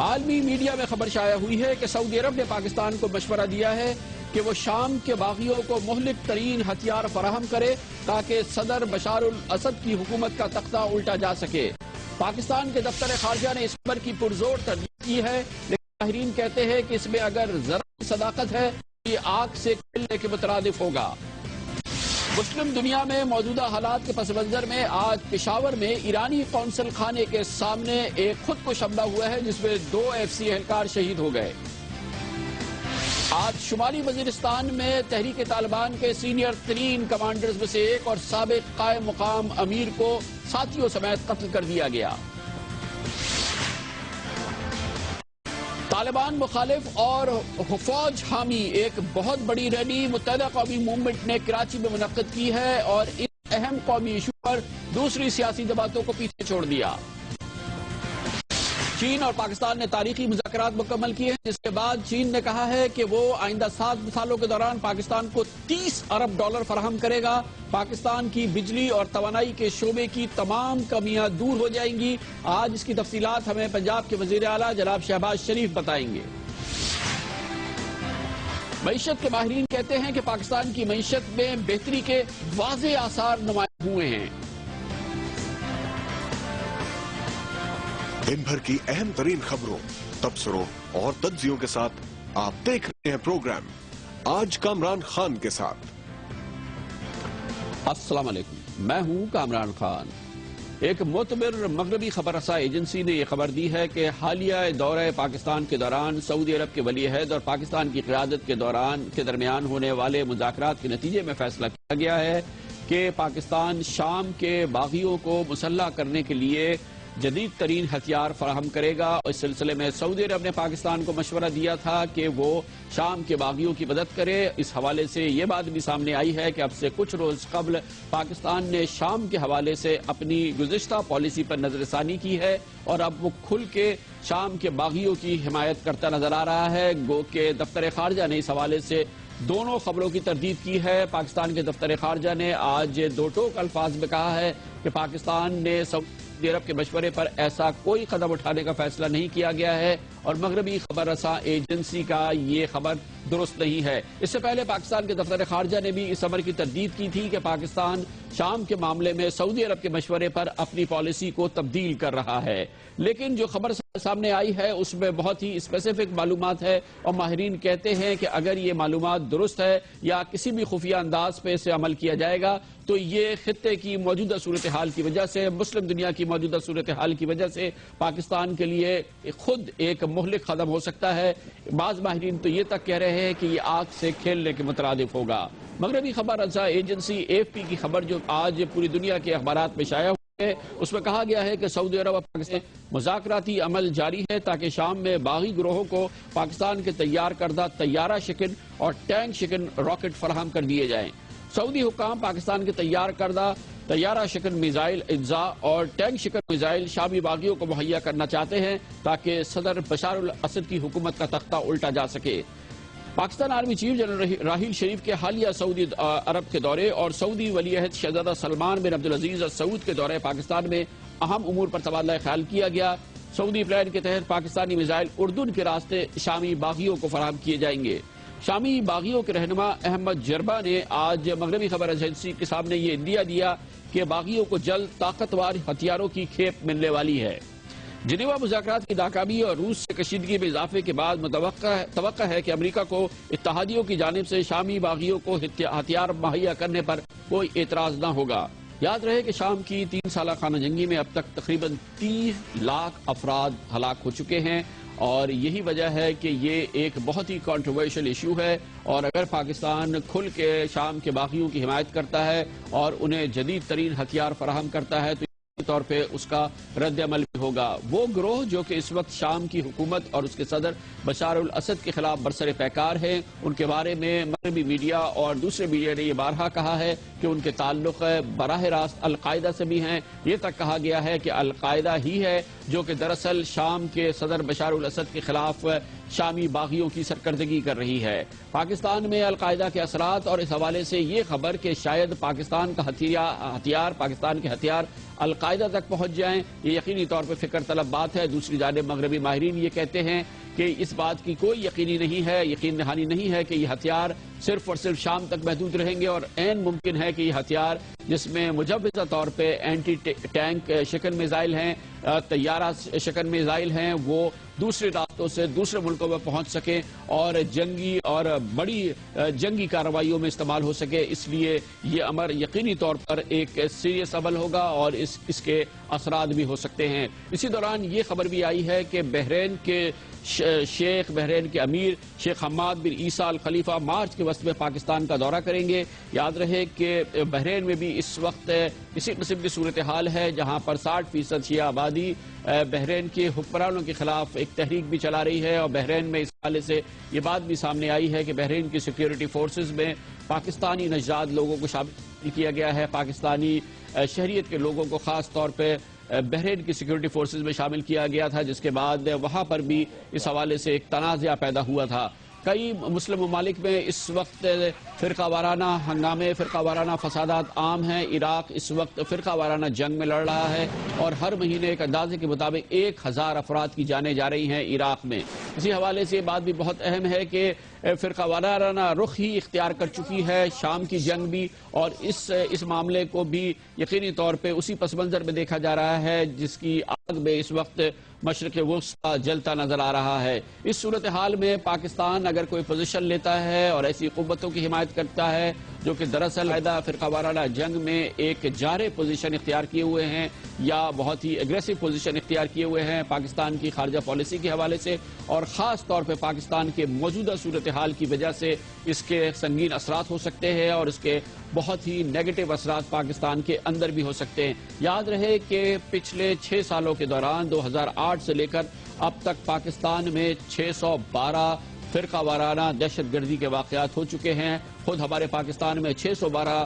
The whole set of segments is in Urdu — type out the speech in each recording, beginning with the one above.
عالمی میڈیا میں خبر شائع ہوئی ہے کہ سعودی عرب نے پاکستان کو مشورہ دیا ہے کہ وہ شام کے باغیوں کو مہلک ترین ہتھیار فراہم کرے تاکہ صدر بشار الاسد کی حکومت کا تختہ الٹا جا سکے۔ پاکستان کے دفتر خارجہ نے اس خبر کی پرزور تردید کی ہے، لیکن ماہرین کہتے ہیں کہ اس میں اگر ذرا صداقت ہے تو یہ آگ سے کھلنے کے مترادف ہوگا۔ مسلم دنیا میں موجودہ حالات کے پس منظر میں آج پشاور میں ایرانی قونصل خانے کے سامنے ایک خودکش حملہ ہوا ہے جس میں 2 FCA اہلکار شہید ہو گئے۔ آج شمالی وزیرستان میں تحریک طالبان کے سینئر ترین کمانڈرز میں سے ایک اور سابق قائم مقام امیر کو ساتھیوں سمیت قتل کر دیا گیا۔ طالبان مخالف اور فوج حامی ایک بہت بڑی ریلی متحدہ قومی موومنٹ نے کراچی میں منعقد کی ہے اور اس اہم قومی ایشو پر دوسری سیاسی جماعتوں کو پیچھے چھوڑ دیا۔ چین اور پاکستان نے تاریخی مذاکرات مکمل کیے ہیں، جس کے بعد چین نے کہا ہے کہ وہ آئندہ 7 سالوں کے دوران پاکستان کو $30 ارب فراہم کرے گا۔ پاکستان کی بجلی اور توانائی کے شعبے کی تمام کمیاں دور ہو جائیں گی۔ آج اس کی تفصیلات ہمیں پنجاب کے وزیر اعلیٰ جناب شہباز شریف بتائیں گے۔ معیشت کے ماہرین کہتے ہیں کہ پاکستان کی معیشت میں بہتری کے واضح آثار نمایاں ہوئے ہیں۔ دن بھر کی اہم ترین خبروں، تبصروں اور تجزیوں کے ساتھ آپ دیکھ رہے ہیں پروگرام آج کامران خان کے ساتھ۔ السلام علیکم، میں ہوں کامران خان۔ ایک معتبر مغربی خبر رساں ایجنسی نے یہ خبر دی ہے کہ حالیہ دورہ پاکستان کے دوران سعودی عرب کے ولی عہد اور پاکستان کی قیادت کے درمیان ہونے والے مذاکرات کے نتیجے میں فیصلہ کیا گیا ہے کہ پاکستان شام کے باغیوں کو مسلح کرنے کے لیے جدید ترین ہتھیار فراہم کرے گا۔ اس سلسلے میں سعودی عرب نے پاکستان کو مشورہ دیا تھا کہ وہ شام کے باغیوں کی مدد کرے۔ اس حوالے سے یہ بات بھی سامنے آئی ہے کہ اب سے کچھ روز قبل پاکستان نے شام کے حوالے سے اپنی گزشتہ پالیسی پر نظر ثانی کی ہے اور اب وہ کھل کے شام کے باغیوں کی حمایت کرتا نظر آ رہا ہے۔ گو کہ دفتر خارجہ نے اس حوالے سے دونوں خبروں کی تردید کی ہے۔ پاکستان کے دفتر خارجہ نے آج 2 ٹوک الفاظ میں کہا ہے کہ پاکستان نے سعودی عرب کے مشورے پر ایسا کوئی قدم اٹھانے کا فیصلہ نہیں کیا گیا ہے اور مغربی خبر رساں ایجنسی کا یہ خبر درست نہیں ہے۔ اس سے پہلے پاکستان کے دفتر خارجہ نے بھی اس امر کی تردید کی تھی کہ پاکستان شام کے معاملے میں سعودی عرب کے مشورے پر اپنی پالیسی کو تبدیل کر رہا ہے، لیکن جو خبر سامنے آئی ہے اس میں بہت ہی اسپیسیفک معلومات ہے اور ماہرین کہتے ہیں کہ اگر یہ معلومات درست ہے یا کسی بھی خفیہ انداز پہ اسے عمل کیا جائے گا تو یہ خطے کی موجودہ صورتحال کی وجہ سے، مسلم دنیا کی موجودہ صورتحال کی وجہ سے پاکستان کے لیے خود ایک مہلک قدم ہو سکتا ہے۔ بعض ماہرین تو یہ تک کہہ رہے ہیں کہ یہ آگ سے کھیلنے کے مترادف ہوگا۔ مغربی خبر رساں ایجنسی AFP کی خبر جو آج پوری دنیا کے اخبارات میں شائع ہوئی ہے، اس میں کہا گیا ہے کہ سعودی عرب اور پاکستان مذاکراتی عمل جاری ہے تاکہ شام میں باغی گروہوں کو پاکستان کے تیار کردہ طیارہ شکن اور ٹینک شکن راکٹ فراہم کر دیے جائیں۔ سعودی حکام پاکستان کے تیار کردہ طیارہ شکن میزائل اجزاء اور ٹینک شکن میزائل شامی باغیوں کو مہیا کرنا چاہتے ہیں تاکہ صدر بشار الاسد کی حکومت کا تختہ الٹا جا سکے۔ Pakistan army chief general Raheel Sharif کے حالیہ سعودی عرب کے دورے اور سعودی ولی عہد شہزادہ سلمان بن عبدالعزیز السعود کے دورے پاکستان میں اہم امور پر تبادلہ خیال کیا گیا۔ سعودی پلان کے تحت پاکستانی میزائل اردن کے راستے شامی باغیوں کو فراہم کیے جائیں گے۔ شامی باغیوں کے رہنما احمد جربا نے آج مغربی خبر ایجنسی کے سامنے یہ اندیا دیا کہ باغیوں کو جلد طاقتور ہتھیاروں کی کھیپ ملنے والی ہے۔ جنیوا مذاکرات کی ناکامی اور روس سے کشیدگی میں اضافے کے بعد توقع ہے کہ امریکہ کو اتحادیوں کی جانب سے شامی باغیوں کو ہتھیار مہیا کرنے پر کوئی اعتراض نہ ہوگا۔ یاد رہے کہ شام کی 3 سالہ خانہ جنگی میں اب تک تقریباً 30 لاکھ افراد ہلاک ہو چکے ہیں اور یہی وجہ ہے کہ یہ ایک بہت ہی کنٹروورشل ایشو ہے اور اگر پاکستان کھل کے شام کے باغیوں کی حمایت کرتا ہے اور انہیں جدید ترین ہتھیار فراہم کرتا ہے تو طور پہ اس کا رد عمل بھی ہوگا۔ وہ گروہ جو کہ اس وقت شام کی حکومت اور اس کے صدر بشار الاسد کے خلاف برسر پیکار ہیں، ان کے بارے میں مغربی میڈیا اور دوسرے میڈیا نے یہ بارہا کہا ہے کہ ان کے تعلق براہ راست القاعدہ سے بھی ہیں۔ یہ تک کہا گیا ہے کہ القاعدہ ہی ہے جو کہ دراصل شام کے صدر بشار الاسد کے خلاف شامی باغیوں کی سرکردگی کر رہی ہے۔ پاکستان میں القاعدہ کے اثرات اور اس حوالے سے یہ خبر کہ شاید پاکستان کا ہتھیار پاکستان کے ہتھیار القاعدہ تک پہنچ جائیں، یہ یقینی طور پہ پہ فکر طلب بات ہے، دوسری جانب مغربی ماہرین یہ کہتے ہیں کہ اس بات کی کوئی یقینی نہیں ہے، یقین دہانی نہیں ہے کہ یہ ہتھیار صرف اور صرف شام تک محدود رہیں گے، اور عین ممکن ہے کہ یہ ہتھیار جس میں مجوزہ طور پہ اینٹی ٹینک شکن میزائل ہیں، طیارہ شکن میزائل ہیں، وہ دوسرے راستوں سے دوسرے ملکوں میں پہنچ سکیں اور جنگی اور بڑی جنگی کارروائیوں میں استعمال ہو سکے۔ اس لیے یہ امر یقینی طور پر ایک سیریس عمل ہوگا اور اس کے اثرات بھی ہو سکتے ہیں۔ اسی دوران یہ خبر بھی آئی ہے کہ بحرین کے بحرین کے امیر شیخ حماد بن عیسیٰ الخلیفہ مارچ کے وسط میں پاکستان کا دورہ کریں گے۔ یاد رہے کہ بحرین میں بھی اس وقت اسی قسم کی صورتحال ہے، جہاں پر 60% شیعہ آبادی بحرین کے حکمرانوں کے خلاف ایک تحریک بھی چلا رہی ہے، اور بحرین میں اس حوالے سے یہ بات بھی سامنے آئی ہے کہ بحرین کی سیکیورٹی فورسز میں پاکستانی نژاد لوگوں کو شامل کیا گیا ہے، پاکستانی شہریت کے لوگوں کو خاص طور پہ بحرین کی سیکیورٹی فورسز میں شامل کیا گیا تھا، جس کے بعد وہاں پر بھی اس حوالے سے ایک تنازع پیدا ہوا تھا۔ کئی مسلم ممالک میں اس وقت فرقہ وارانہ ہنگامے، فرقہ وارانہ فسادات عام ہیں۔ عراق اس وقت فرقہ وارانہ جنگ میں لڑ رہا ہے اور ہر مہینے ایک اندازے کے مطابق 1000 افراد کی جانیں جا رہی ہیں عراق میں۔ اسی حوالے سے یہ بات بھی بہت اہم ہے کہ فرقہ وارانہ رخ ہی اختیار کر چکی ہے شام کی جنگ بھی، اور اس معاملے کو بھی یقینی طور پہ اسی پس منظر میں دیکھا جا رہا ہے جس کی آگ میں اس وقت مشرق وسطی جلتا نظر آ رہا ہے۔ اس صورتحال میں پاکستان اگر کوئی پوزیشن لیتا ہے اور ایسی قوتوں کی حمایت کرتا ہے جو کہ دراصل فرقہ وارانہ جنگ میں ایک جارح پوزیشن اختیار کیے ہوئے ہیں یا بہت ہی اگریسو پوزیشن اختیار کیے ہوئے ہیں پاکستان کی خارجہ پالیسی کے حوالے سے، اور خاص طور پہ پاکستان کے موجودہ صورتحال کی وجہ سے اس کے سنگین اثرات ہو سکتے ہیں اور اس کے بہت ہی نیگیٹو اثرات پاکستان کے اندر بھی ہو سکتے ہیں۔ یاد رہے کہ پچھلے 6 سالوں کے دوران 2008 سے لے کر اب تک پاکستان میں 612 فرقہ وارانہ دہشت گردی کے واقعات ہو چکے ہیں۔ خود ہمارے پاکستان میں 612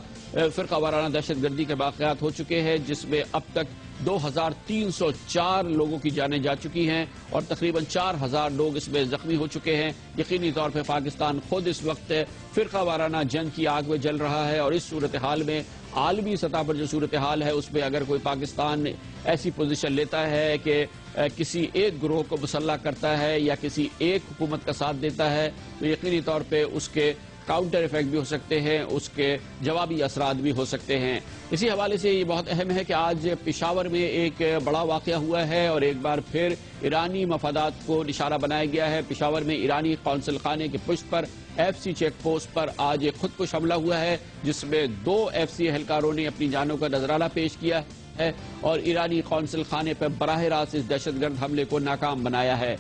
فرقہ وارانہ دہشت گردی کے واقعات ہو چکے ہیں، جس میں اب تک 2304 لوگوں کی جانیں جا چکی ہیں اور تقریباً 4000 لوگ اس میں زخمی ہو چکے ہیں۔ یقینی طور پہ پاکستان خود اس وقت فرقہ وارانہ جنگ کی آگ میں جل رہا ہے، اور اس صورتحال میں عالمی سطح پر جو صورتحال ہے اس میں اگر کوئی پاکستان ایسی پوزیشن لیتا ہے کہ کسی ایک گروہ کو مسلح کرتا ہے یا کسی ایک حکومت کا ساتھ دیتا ہے تو یقینی طور پہ اس کے کاؤنٹر ایفیکٹ بھی ہو سکتے ہیں، اس کے جوابی اثرات بھی ہو سکتے ہیں۔ اسی حوالے سے یہ بہت اہم ہے کہ آج پشاور میں ایک بڑا واقعہ ہوا ہے اور ایک بار پھر ایرانی مفادات کو نشانہ بنایا گیا ہے۔ پشاور میں ایرانی قونصل خانے کی پشت پر FCC چیک پوسٹ پر آج ایک خودکش حملہ ہوا ہے، جس میں 2 FCC اہلکاروں نے اپنی جانوں کا نذرانہ پیش کیا ہے اور ایرانی قونصل خانے پر براہ راست اس دہشت گرد حملے کو ناکام بنایا ہے۔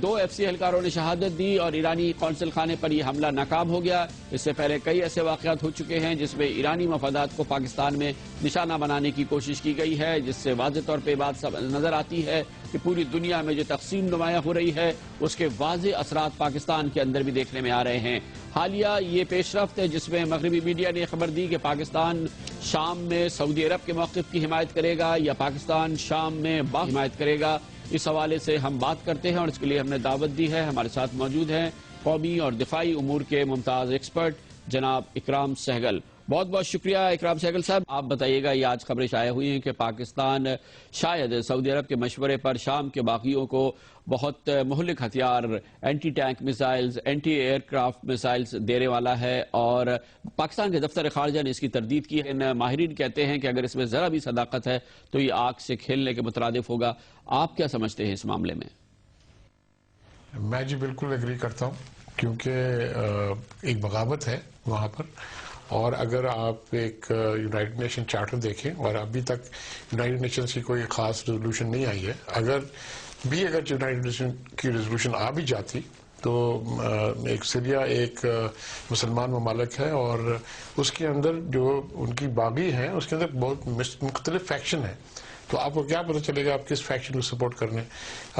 2 FCC اہلکاروں نے شہادت دی اور ایرانی قونصل خانے پر یہ حملہ ناکام ہو گیا۔ اس سے پہلے کئی ایسے واقعات ہو چکے ہیں جس میں ایرانی مفادات کو پاکستان میں نشانہ بنانے کی کوشش کی گئی ہے، جس سے واضح طور پہ بات نظر آتی ہے کہ پوری دنیا میں جو تقسیم نمایاں ہو رہی ہے اس کے واضح اثرات پاکستان کے اندر بھی دیکھنے میں آ رہے ہیں۔ حالیہ یہ پیش رفت ہے جس میں مغربی میڈیا نے خبر دی کہ پاکستان شام میں سعودی عرب کے موقف کی حمایت کرے گا یا پاکستان شام میں حمایت کرے گا۔ اس حوالے سے ہم بات کرتے ہیں اور اس کے لیے ہم نے دعوت دی ہے۔ ہمارے ساتھ موجود ہیں قومی اور دفاعی امور کے ممتاز ایکسپرٹ جناب اکرام سہگل۔ بہت بہت شکریہ اکرام سہگل صاحب۔ آپ بتائیے گا، یہ آج خبریں شائع ہوئی ہیں کہ پاکستان شاید سعودی عرب کے مشورے پر شام کے باغیوں کو بہت مہلک ہتھیار، anti tank missiles, anti aircraft missiles دینے والا ہے، اور پاکستان کے دفتر خارجہ نے اس کی تردید کی ہے۔ ماہرین کہتے ہیں کہ اگر اس میں ذرا بھی صداقت ہے تو یہ آگ سے کھیلنے کے مترادف ہوگا۔ آپ کیا سمجھتے ہیں اس معاملے میں؟ میں جی بالکل ایگری کرتا ہوں، کیونکہ ایک بغاوت ہے وہاں پر، اور اگر آپ ایک یونائٹڈ نیشن چارٹر دیکھیں اور ابھی تک یونائٹڈ نیشنز کی کوئی خاص ریزولوشن نہیں آئی ہے، اگر یونائٹڈ نیشن کی ریزولوشن آ بھی جاتی تو ایک سیریا ایک مسلمان ممالک ہے اور اس کے اندر جو ان کی باغی ہیں اس کے اندر بہت مختلف فیکشن ہیں، تو آپ کو کیا پتہ چلے گا آپ کس فیکشن کو سپورٹ کرنے۔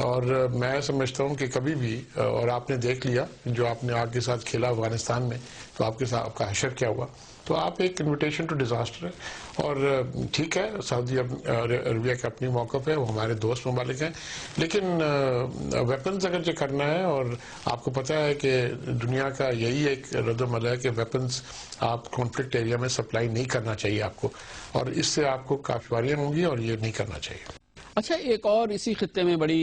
اور میں سمجھتا ہوں کہ کبھی بھی، اور آپ نے دیکھ لیا جو آپ نے آگ کے ساتھ کھیلا افغانستان میں، تو آپ کے ساتھ آپ کا حشر کیا ہوا، تو آپ ایک انویٹیشن ٹو ڈیزاسٹر ہے۔ اور ٹھیک ہے، سعودی عربیہ کا اپنی موقف ہے، وہ ہمارے دوست ممالک ہیں، لیکن ویپنز اگر جو کرنا ہے، اور آپ کو پتہ ہے کہ دنیا کا یہی ایک رد عمل ہے کہ ویپنز آپ کانفلکٹ ایریا میں سپلائی نہیں کرنا چاہیے آپ کو، اور اس سے آپ کو کافی واریاں ہوں گی اور یہ نہیں کرنا چاہیے۔ اچھا، ایک اور اسی خطے میں بڑی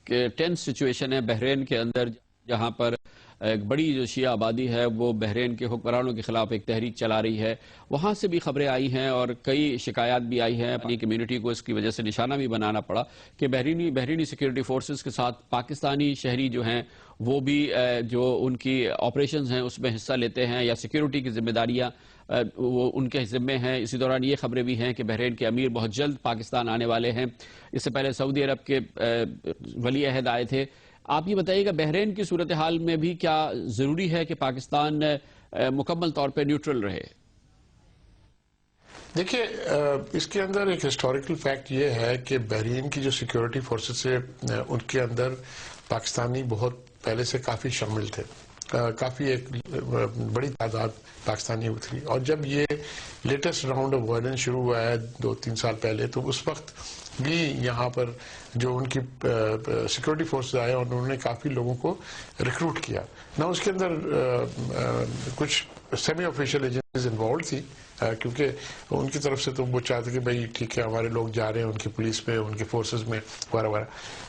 ٹینس سچویشن ہے بحرین کے اندر، جہاں پر ایک بڑی جو شیعہ آبادی ہے وہ بحرین کے حکمرانوں کے خلاف ایک تحریک چلا رہی ہے. وہاں سے بھی خبریں آئی ہیں اور کئی شکایات بھی آئی ہیں. اپنی کمیونٹی کو اس کی وجہ سے نشانہ بھی بنانا پڑا کہ بحرینی سیکیورٹی فورسز کے ساتھ پاکستانی شہری جو ہیں وہ بھی جو ان کی آپریشنز ہیں اس میں حصہ لیتے ہیں یا سیکیورٹی کی ذمہ داریاں وہ ان کے ذمے ہیں. اسی دوران یہ خبریں بھی ہیں کہ بحرین کے امیر بہت جلد پاکستان آنے والے ہیں. اس سے پہلے سعودی عرب کے ولی عہد آئے تھے. آپ یہ بتائیے کہ بحرین کی صورتحال میں بھی کیا ضروری ہے کہ پاکستان مکمل طور پہ نیوٹرل رہے؟ دیکھیے، اس کے اندر ایک ہسٹوریکل فیکٹ یہ ہے کہ بحرین کی جو سیکیورٹی فورسز سے ان کے اندر پاکستانی بہت پہلے سے کافی شامل تھے. کافی ایک بڑی تعداد پاکستانی اتری، اور جب یہ لیٹسٹ راؤنڈ آف وائلنس شروع ہوا ہے 2-3 سال پہلے، تو اس وقت بھی یہاں پر جو ان کی سیکیورٹی فورسز آئے اور انہوں نے کافی لوگوں کو ریکروٹ کیا. نہ اس کے اندر کچھ سیمی آفیشیل ایجنسیز انوالوڈ تھی، کیونکہ ان کی طرف سے تو وہ چاہتے کہ بھئی ٹھیک ہے ہمارے لوگ جا رہے ہیں ان کی پولیس میں، ان کی فورسز میں وغیرہ وغیرہ.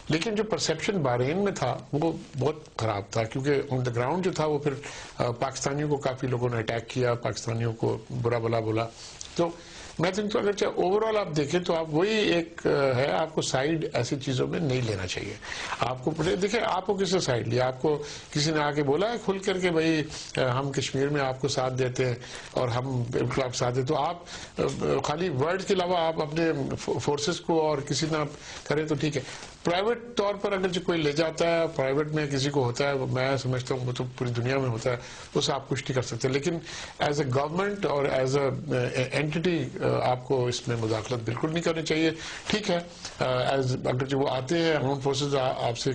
لیکن جو پرسیپشن بحرین میں تھا وہ بہت خراب تھا، کیونکہ آن دا گراؤنڈ جو تھا وہ پھر پاکستانیوں کو کافی لوگوں نے اٹیک کیا، پاکستانیوں کو برا بلا بولا. تو میں تو اگرچہ اوورآل آپ دیکھیں تو آپ وہی ایک ہے، آپ کو سائیڈ ایسی چیزوں میں نہیں لینا چاہیے. آپ کو دیکھیں آپ کو کس نے سائیڈ لیا؟ آپ کو کسی نے آ کے بولا ہے کھل کر کے بھئی ہم کشمیر میں آپ کو ساتھ دیتے ہیں اور ہم بالکل آپ ساتھ دیتے، تو آپ خالی ورڈ کے علاوہ آپ اپنے فورسز کو اور کسی نہ کریں تو ٹھیک ہے. پرائیویٹ طور پر اگر کوئی لے جاتا ہے، پرائیویٹ میں کسی کو ہوتا ہے، میں سمجھتا ہوں وہ تو پوری دنیا میں ہوتا ہے، اس آپ کچھ نہیں کر سکتے. لیکن ایز اے گورنمنٹ اور ایز اے اینٹی آپ کو اس میں مداخلت بالکل نہیں کرنی چاہیے. ٹھیک ہے، اگر جو وہ آتے ہیں آرمڈ فورسز آپ سے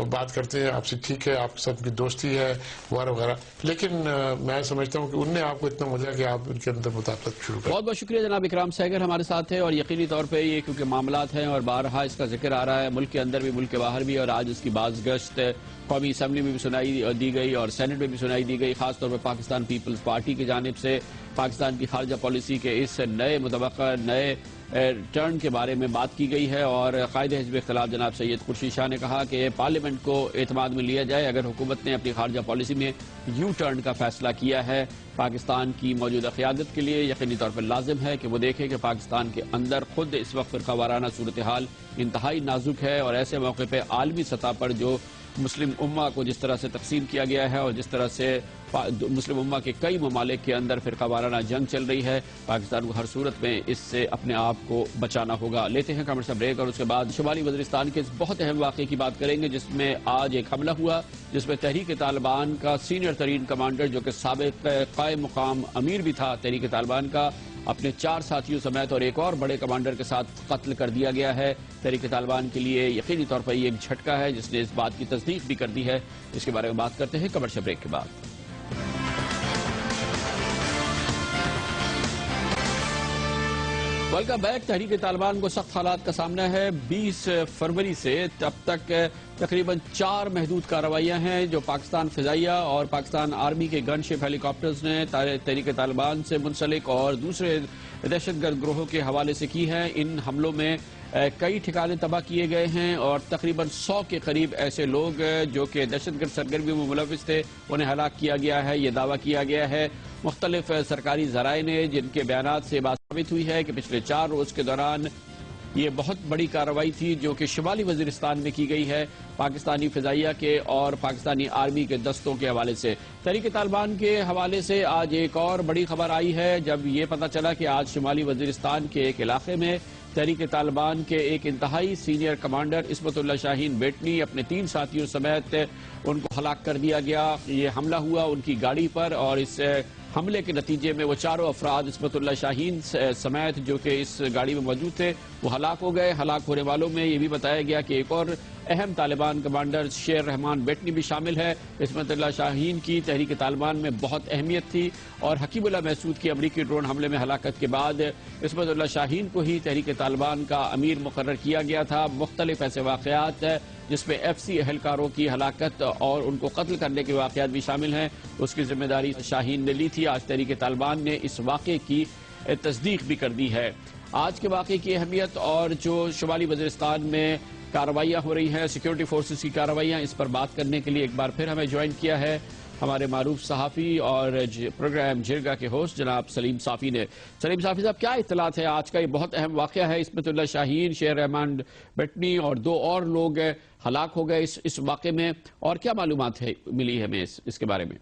بات کرتے ہیں، آپ سے ٹھیک ہے، آپ کے ساتھ کی دوستی ہے وغیرہ وغیرہ، لیکن میں سمجھتا ہوں کہ ان نے آپ کو اتنا مزہ کہ آپ ان کے اندر مداخلت شروع کریں. بہت بہت شکریہ جناب اکرام سہگل ہمارے ساتھ ہے. اور یقینی طور پہ یہ کیونکہ معاملات ہیں اور بارہا اس کا ذکر آ رہا ہے ملک کے اندر بھی ملک کے باہر بھی، اور آج اس کی باز گشت قومی اسمبلی میں بھی سنائی دی گئی اور سینٹ میں بھی سنائی دی گئی، خاص طور پہ پاکستان پیپلز پارٹی کی جانب سے پاکستان کی خارجہ پالیسی کے اس نئے متوقع نئے ٹرن کے بارے میں بات کی گئی ہے. اور قائد حزب اختلاف جناب سید قرشی شاہ نے کہا کہ پارلیمنٹ کو اعتماد میں لیا جائے. اگر حکومت نے اپنی خارجہ پالیسی میں یو ٹرن کا فیصلہ کیا ہے پاکستان کی موجودہ قیادت کے لیے یقینی طور پر لازم ہے کہ وہ دیکھے کہ پاکستان کے اندر خود اس وقت فرقہ وارانہ صورتحال انتہائی نازک ہے، اور ایسے موقع پہ عالمی سطح پر جو مسلم امہ کو جس طرح سے تقسیم کیا گیا ہے اور جس طرح سے مسلم امہ کے کئی ممالک کے اندر فرقہ وارانہ جنگ چل رہی ہے، پاکستان کو ہر صورت میں اس سے اپنے آپ کو بچانا ہوگا. لیتے ہیں کمرشل بریک اور اس کے بعد شمالی وزیرستان کے اس بہت اہم واقعے کی بات کریں گے جس میں آج ایک حملہ ہوا، جس میں تحریک طالبان کا سینئر ترین کمانڈر جو کہ سابق قائم مقام امیر بھی تھا تحریک طالبان کا، اپنے 4 ساتھیوں سمیت اور ایک اور بڑے کمانڈر کے ساتھ قتل کر دیا گیا ہے. تحریک طالبان کے لیے یقینی طور پر یہ ایک جھٹکا ہے جس نے اس بات کی تصدیق بھی کر دی ہے. اس کے بارے میں بات کرتے ہیں کمرشل بریک کے بعد. Welcome back. تحریک طالبان کو سخت حالات کا سامنا ہے. 20 فروری سے اب تک تقریباً 4 محدود کارروائیاں ہیں جو پاکستان فضائیہ اور پاکستان آرمی کے گن شپ ہیلی کاپٹرز نے تحریک طالبان سے منسلک اور دوسرے دہشت گرد گروہوں کے حوالے سے کی ہیں. ان حملوں میں کئی ٹھکانے تباہ کیے گئے ہیں اور تقریباً 100 کے قریب ایسے لوگ جو کہ دہشت گرد سرگرمیوں میں ملوث تھے انہیں ہلاک کیا گیا ہے، یہ دعویٰ کیا گیا ہے. مختلف سرکاری ذرائع نے جن کے بیانات سے بات ثابت ہوئی ہے کہ پچھلے 4 روز کے دوران یہ بہت بڑی کارروائی تھی جو کہ شمالی وزیرستان میں کی گئی ہے پاکستانی فضائیہ کے اور پاکستانی آرمی کے دستوں کے حوالے سے. تحریک طالبان کے حوالے سے آج ایک اور بڑی خبر آئی ہے جب یہ پتہ چلا کہ آج شمالی وزیرستان کے ایک علاقے میں تحریک طالبان کے ایک انتہائی سینئر کمانڈر عصمت اللہ شاہین بیٹنی اپنے 3 ساتھیوں سمیت ان کو ہلاک کر دیا گیا. یہ حملہ ہوا ان کی گاڑی پر اور اس حملے کے نتیجے میں وہ 4 افراد عصمت اللہ شاہین سمیت جو کہ اس گاڑی میں موجود تھے وہ ہلاک ہو گئے. ہلاک ہونے والوں میں یہ بھی بتایا گیا کہ ایک اور اہم طالبان کمانڈر شیر رحمان بیٹنی بھی شامل ہے. عصمت اللہ شاہین کی تحریک طالبان میں بہت اہمیت تھی اور حکیم اللہ محسود کی امریکی ڈرون حملے میں ہلاکت کے بعد عصمت اللہ شاہین کو ہی تحریک طالبان کا امیر مقرر کیا گیا تھا. مختلف ایسے واقعات جس میں ایف سی اہلکاروں کی ہلاکت اور ان کو قتل کرنے کے واقعات بھی شامل ہیں اس کی ذمہ داری شاہین نے لی تھی. آج تحریک طالبان نے اس واقعے کی تصدیق بھی کر دی ہے. آج کے واقعے کی اہمیت اور جو شمالی وزیرستان میں کارروائیاں ہو رہی ہیں، سیکیورٹی فورسز کی کارروائیاں، اس پر بات کرنے کے لیے ایک بار پھر ہمیں جوائن کیا ہے ہمارے معروف صحافی اور پروگرام جرگا کے ہوسٹ جناب سلیم صافی نے۔ سلیم صافی صاحب، کیا اطلاعات ہے؟ آج کا یہ بہت اہم واقعہ ہے، اسمت اللہ شاہین، شیر رحمان بٹنی اور 2 اور لوگ ہلاک ہو گئے اس واقعے میں، اور کیا معلومات ملی ہمیں اس کے بارے میں؟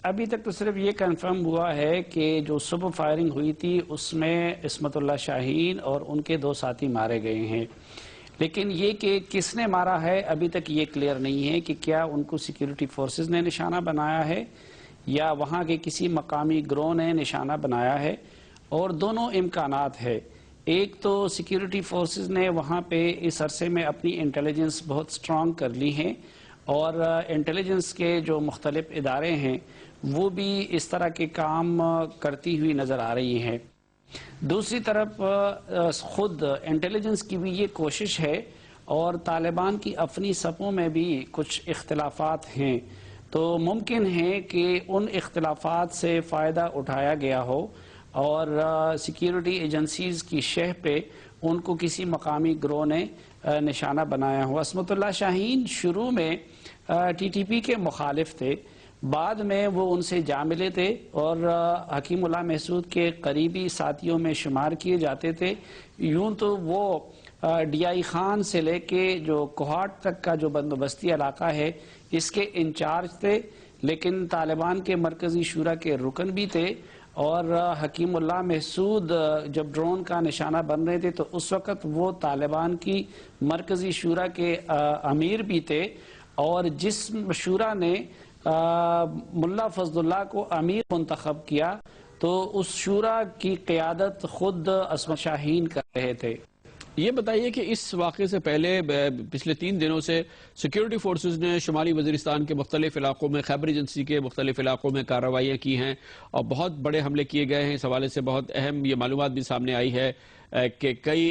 ابھی تک تو صرف یہ کنفرم ہوا ہے کہ جو صبح فائرنگ ہوئی تھی اس میں اسمت اللہ شاہین اور ان کے 2 ساتھی مارے گئے ہیں، لیکن یہ کہ کس نے مارا ہے ابھی تک یہ کلیئر نہیں ہے کہ کیا ان کو سیکیورٹی فورسز نے نشانہ بنایا ہے یا وہاں کے کسی مقامی گروہ نے نشانہ بنایا ہے، اور دونوں امکانات ہے۔ ایک تو سیکیورٹی فورسز نے وہاں پہ اس عرصے میں اپنی انٹیلیجنس بہت سٹرونگ کر لی ہیں، اور انٹیلیجنس کے جو مختلف ادارے ہیں وہ بھی اس طرح کے کام کرتی ہوئی نظر آ رہی ہیں۔ دوسری طرف خود انٹیلیجنس کی بھی یہ کوشش ہے، اور طالبان کی اپنی صفوں میں بھی کچھ اختلافات ہیں، تو ممکن ہے کہ ان اختلافات سے فائدہ اٹھایا گیا ہو اور سیکیورٹی ایجنسیز کی شہ پہ ان کو کسی مقامی گروہ نے نشانہ بنایا ہوا۔ اسمت اللہ شاہین شروع میں ٹی ٹی پی کے مخالف تھے، بعد میں وہ ان سے جا ملے تھے اور حکیم اللہ محسود کے قریبی ساتھیوں میں شمار کیے جاتے تھے۔ یوں تو وہ ڈی آئی خان سے لے کے جو کوہاٹ تک کا جو بندوبستی علاقہ ہے اس کے انچارج تھے، لیکن طالبان کے مرکزی شورا کے رکن بھی تھے، اور حکیم اللہ محسود جب ڈرون کا نشانہ بن رہے تھے تو اس وقت وہ طالبان کی مرکزی شورا کے امیر بھی تھے، اور جس شورا نے ملا فضل اللہ کو امیر منتخب کیا تو اس شورا کی قیادت خود اسمت شاہین کر رہے تھے۔ یہ بتائیے کہ اس واقعے سے پہلے پچھلے 3 دنوں سے سیکیورٹی فورسز نے شمالی وزیرستان کے مختلف علاقوں میں، خیبر ایجنسی کے مختلف علاقوں میں کارروائیاں کی ہیں اور بہت بڑے حملے کیے گئے ہیں۔ اس حوالے سے بہت اہم یہ معلومات بھی سامنے آئی ہے کہ کئی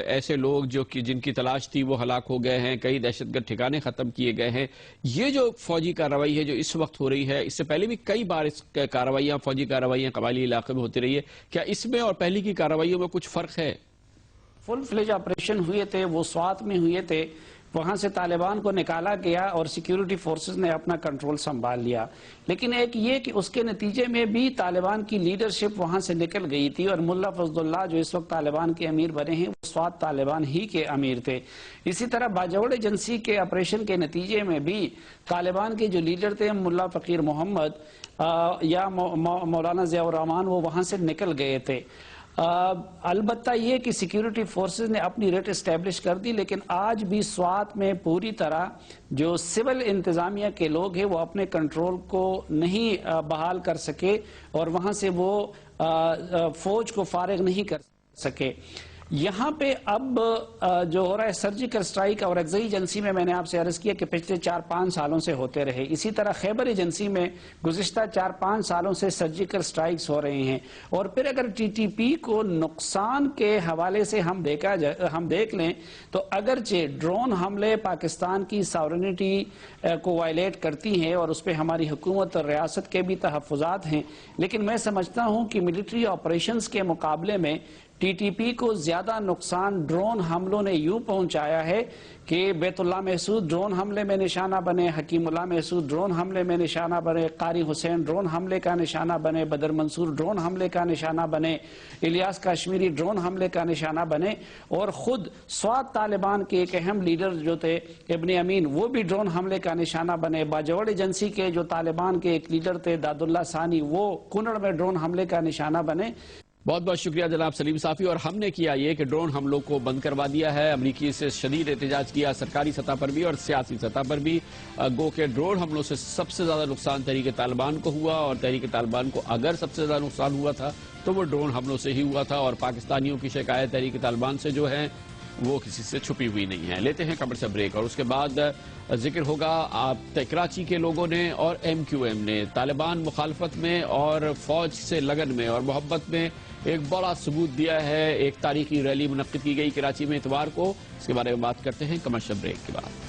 ایسے لوگ جن کی تلاش تھی وہ ہلاک ہو گئے ہیں، کئی دہشت گرد ٹھکانے ختم کیے گئے ہیں۔ یہ جو فوجی کارروائی ہے جو اس وقت ہو رہی ہے، اس سے پہلے بھی کئی بار اس کارروائیاں، فوجی کارروائیاں قبائلی علاقے میں ہوتی رہی ہے، کیا اس میں اور پہلی کی کارروائیوں میں کچھ فرق ہے؟ فل فلیج آپریشن ہوئے تھے، وہ سوات میں ہوئے تھے، وہاں سے طالبان کو نکالا گیا اور سیکیورٹی فورسز نے اپنا کنٹرول سنبھال لیا، لیکن ایک یہ کہ اس کے نتیجے میں بھی طالبان کی لیڈرشپ وہاں سے نکل گئی تھی، اور ملا فضل اللہ جو اس وقت طالبان کے امیر بنے ہیں وہ سوات طالبان ہی کے امیر تھے۔ اسی طرح باجوڑ ایجنسی کے آپریشن کے نتیجے میں بھی طالبان کے جو لیڈر تھے ملا فقیر محمد یا مولانا ضیاء الرحمان وہ وہاں سے نکل گئے تھے۔ البتہ یہ کہ سیکیورٹی فورسز نے اپنی ریٹ اسٹیبلش کر دی، لیکن آج بھی سوات میں پوری طرح جو سول انتظامیہ کے لوگ ہیں وہ اپنے کنٹرول کو نہیں بحال کر سکے، اور وہاں سے وہ فوج کو فارغ نہیں کر سکے۔ یہاں پہ اب جو ہو رہا ہے سرجیکل سٹرائک اور اگزئی ایجنسی میں نے آپ سے عرض کیا کہ پچھلے 4-5 سالوں سے ہوتے رہے، اسی طرح خیبر ایجنسی میں گزشتہ 4-5 سالوں سے سرجیکل سٹرائکس ہو رہے ہیں، اور پھر اگر ٹی ٹی پی کو نقصان کے حوالے سے ہم دیکھ لیں تو اگرچہ ڈرون حملے پاکستان کی ساورنٹی کو وائلیٹ کرتی ہیں اور اس پہ ہماری حکومت اور ریاست کے بھی تحفظات ہیں، لیکن میں سمجھتا ہوں کہ ملٹری آپریشنز کے مقابلے میں ٹی ٹی پی کو زیادہ نقصان ڈرون حملوں نے یوں پہنچایا ہے کہ بیت اللہ محسود ڈرون حملے میں نشانہ بنے، حکیم اللہ محسود ڈرون حملے میں نشانہ بنے، قاری حسین ڈرون حملے کا نشانہ بنے، بدر منصور ڈرون حملے کا نشانہ بنے، الیاس کاشمیری ڈرون حملے کا نشانہ بنے، اور خود سوات طالبان کے ایک اہم لیڈر جو تھے ابن امین وہ بھی ڈرون حملے کا نشانہ بنے، باجوڑ ایجنسی کے جو طالبان کے ایک لیڈر تھے داد اللہ ثانی وہ کنڑ میں ڈرون حملے کا نشانہ بنے۔ بہت بہت شکریہ جناب سلیم صافی۔ اور ہم نے کیا یہ کہ ڈرون حملوں کو بند کروا دیا ہے، امریکی سے شدید احتجاج کیا سرکاری سطح پر بھی اور سیاسی سطح پر بھی، گو کہ ڈرون حملوں سے سب سے زیادہ نقصان تحریک طالبان کو ہوا، اور تحریک طالبان کو اگر سب سے زیادہ نقصان ہوا تھا تو وہ ڈرون حملوں سے ہی ہوا تھا، اور پاکستانیوں کی شکایت تحریک طالبان سے جو ہے وہ کسی سے چھپی ہوئی نہیں ہے۔ لیتے ہیں خبر سے بریک، اور اس کے بعد ذکر ہوگا آپ کراچی کے لوگوں نے اور ایم کیو ایم نے طالبان مخالفت میں اور فوج سے لگن میں اور محبت میں ایک بڑا ثبوت دیا ہے۔ ایک تاریخی ریلی منعقد کی گئی کراچی میں اتوار کو، اس کے بارے میں بات کرتے ہیں کمرشل بریک کے بعد۔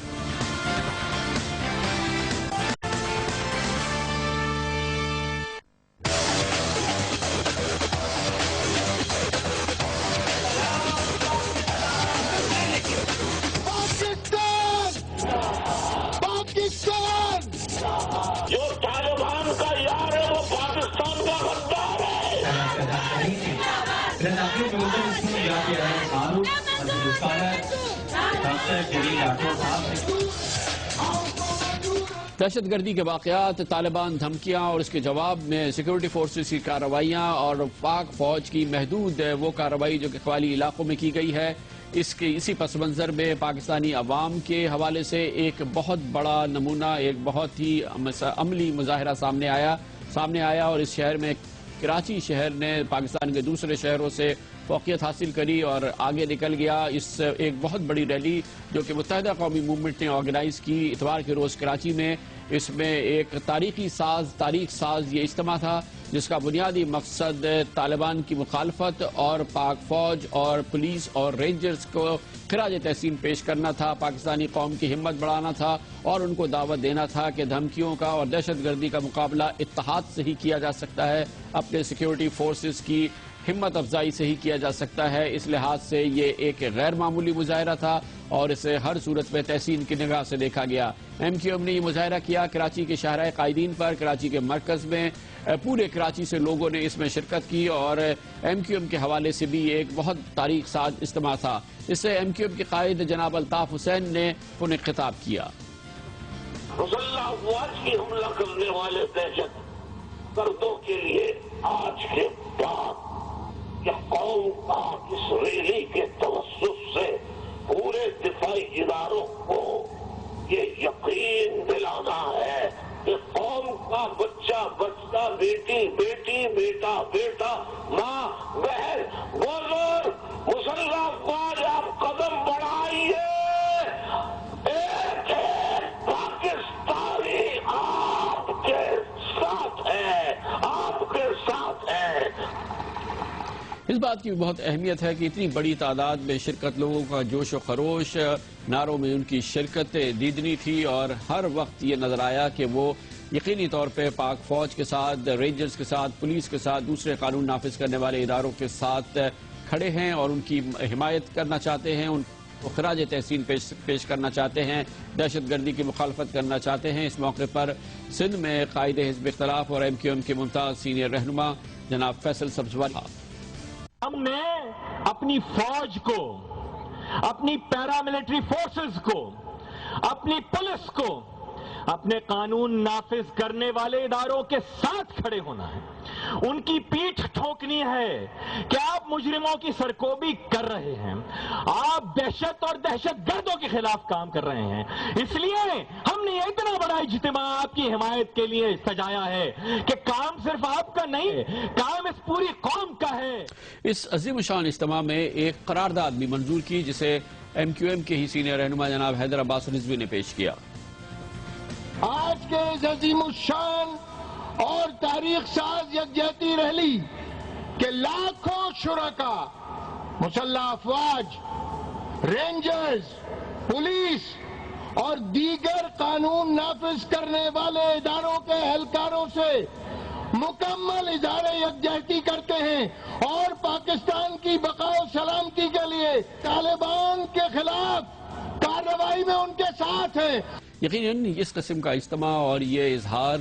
دہشت گردی کے واقعات، طالبان دھمکیاں اور اس کے جواب میں سیکورٹی فورسز کی کارروائیاں اور پاک فوج کی محدود وہ کارروائی جو کہ قبائلی علاقوں میں کی گئی ہے، اسی پس منظر میں پاکستانی عوام کے حوالے سے ایک بہت بڑا نمونہ، ایک بہت ہی عملی مظاہرہ سامنے آیا اور اس شہر میں کراچی شہر نے پاکستان کے دوسرے شہروں سے فوقیت حاصل کری اور آگے نکل گیا۔ اس ایک بہت بڑی ریلی جو کہ متحدہ قومی موومنٹ نے آرگنائز کی اتوار کے روز کراچی میں، اس میں ایک تاریخ ساز یہ اجتماع تھا جس کا بنیادی مقصد طالبان کی مخالفت اور پاک فوج اور پولیس اور رینجرز کو خراج تحسین پیش کرنا تھا، پاکستانی قوم کی ہمت بڑھانا تھا اور ان کو دعوت دینا تھا کہ دھمکیوں کا اور دہشت گردی کا مقابلہ اتحاد سے ہی کیا جا سکتا ہے، اپنے سیکیورٹی فورسز کی ہمت افزائی سے ہی کیا جا سکتا ہے۔ اس لحاظ سے یہ ایک غیر معمولی مظاہرہ تھا اور اسے ہر صورت میں تحسین کی نگاہ سے دیکھا گیا۔ ایم کیو ایم نے یہ مظاہرہ کیا کراچی کے شاہراہ قائدین پر، کراچی کے مرکز میں پورے کراچی سے لوگوں نے اس میں شرکت کی اور ایم کیو ایم کے حوالے سے بھی ایک بہت تاریخ ساز اجتماع تھا۔ اس سے ایم کیو ایم کے قائد جناب الطاف حسین نے انہیں خطاب کیا۔ مسلح افواج کی حملہ کرنے والے دہشت گردوں کے لیے آج کے بعد یہ قوم کا اس ریلی کے توسط سے پورے دفاعی اداروں کو یہ یقین دلانا ہے کہ قوم کا بچہ بچہ، بیٹی بیٹی، بیٹا بیٹا، ماں بہن، بزرگ، مسلح افواج آپ قدم بڑھائیے، ایک پاکستانی آپ کے ساتھ ہے، آپ کے ساتھ ہے۔ اس بات کی بہت اہمیت ہے کہ اتنی بڑی تعداد میں شرکت، لوگوں کا جوش و خروش، نعروں میں ان کی شرکت دیدنی تھی اور ہر وقت یہ نظر آیا کہ وہ یقینی طور پہ پاک فوج کے ساتھ، رینجرز کے ساتھ، پولیس کے ساتھ، دوسرے قانون نافذ کرنے والے اداروں کے ساتھ کھڑے ہیں اور ان کی حمایت کرنا چاہتے ہیں، ان کو خراج تحسین پیش کرنا چاہتے ہیں، دہشت گردی کی مخالفت کرنا چاہتے ہیں۔ اس موقع پر سندھ میں قائد حزب اختلاف اور ایم کیو ایم کے ممتاز سینئر رہنما جناب فیصل سبزواری۔ ہم نے اپنی فوج کو، اپنی پیراملٹری فورسز کو، اپنی پولیس کو، اپنے قانون نافذ کرنے والے اداروں کے ساتھ کھڑے ہونا ہے، ان کی پیٹھ ٹھوکنی ہے کہ آپ مجرموں کی سرکوبی کر رہے ہیں، آپ دہشت اور دہشت گردوں کے خلاف کام کر رہے ہیں۔ اس لیے ہم نے اتنا بڑا اجتماع آپ کی حمایت کے لیے سجایا ہے کہ کام صرف آپ کا نہیں ہے، کام اس پوری قوم کا ہے۔ اس عظیم شان اجتماع میں ایک قرارداد بھی منظور کی جسے ایم کیو ایم کے ہی سینئر رہنما جناب حیدر عباس رضوی نے پیش کیا۔ آج کے اس عظیم الشان اور تاریخ ساز یکجہتی ریلی کے لاکھوں شرکاء، مسلح افواج، رینجرز، پولیس اور دیگر قانون نافذ کرنے والے اداروں کے اہلکاروں سے مکمل اظہار یکجہتی کرتے ہیں اور پاکستان کی بقا و سلامتی کے لیے طالبان کے خلاف کارروائی میں ان کے ساتھ ہیں۔ یقیناً اس قسم کا اجتماع اور یہ اظہار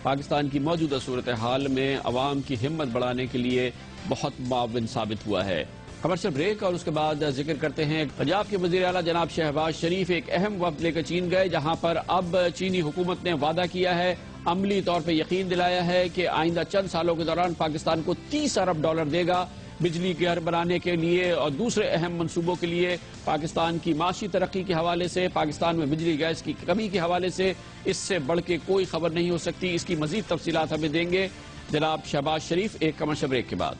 پاکستان کی موجودہ صورتحال میں عوام کی ہمت بڑھانے کے لیے بہت معاون ثابت ہوا ہے۔ کمرشل بریک اور اس کے بعد ذکر کرتے ہیں پنجاب کے وزیر اعلیٰ جناب شہباز شریف ایک اہم وفد لے کر چین گئے، جہاں پر اب چینی حکومت نے وعدہ کیا ہے، عملی طور پہ یقین دلایا ہے کہ آئندہ چند سالوں کے دوران پاکستان کو $30 ارب دے گا بجلی گھر بنانے کے لیے اور دوسرے اہم منصوبوں کے لیے۔ پاکستان کی معاشی ترقی کے حوالے سے، پاکستان میں بجلی گیس کی کمی کے حوالے سے اس سے بڑھ کے کوئی خبر نہیں ہو سکتی۔ اس کی مزید تفصیلات ہمیں دیں گے جناب شہباز شریف ایک کمرشل بریک کے بعد۔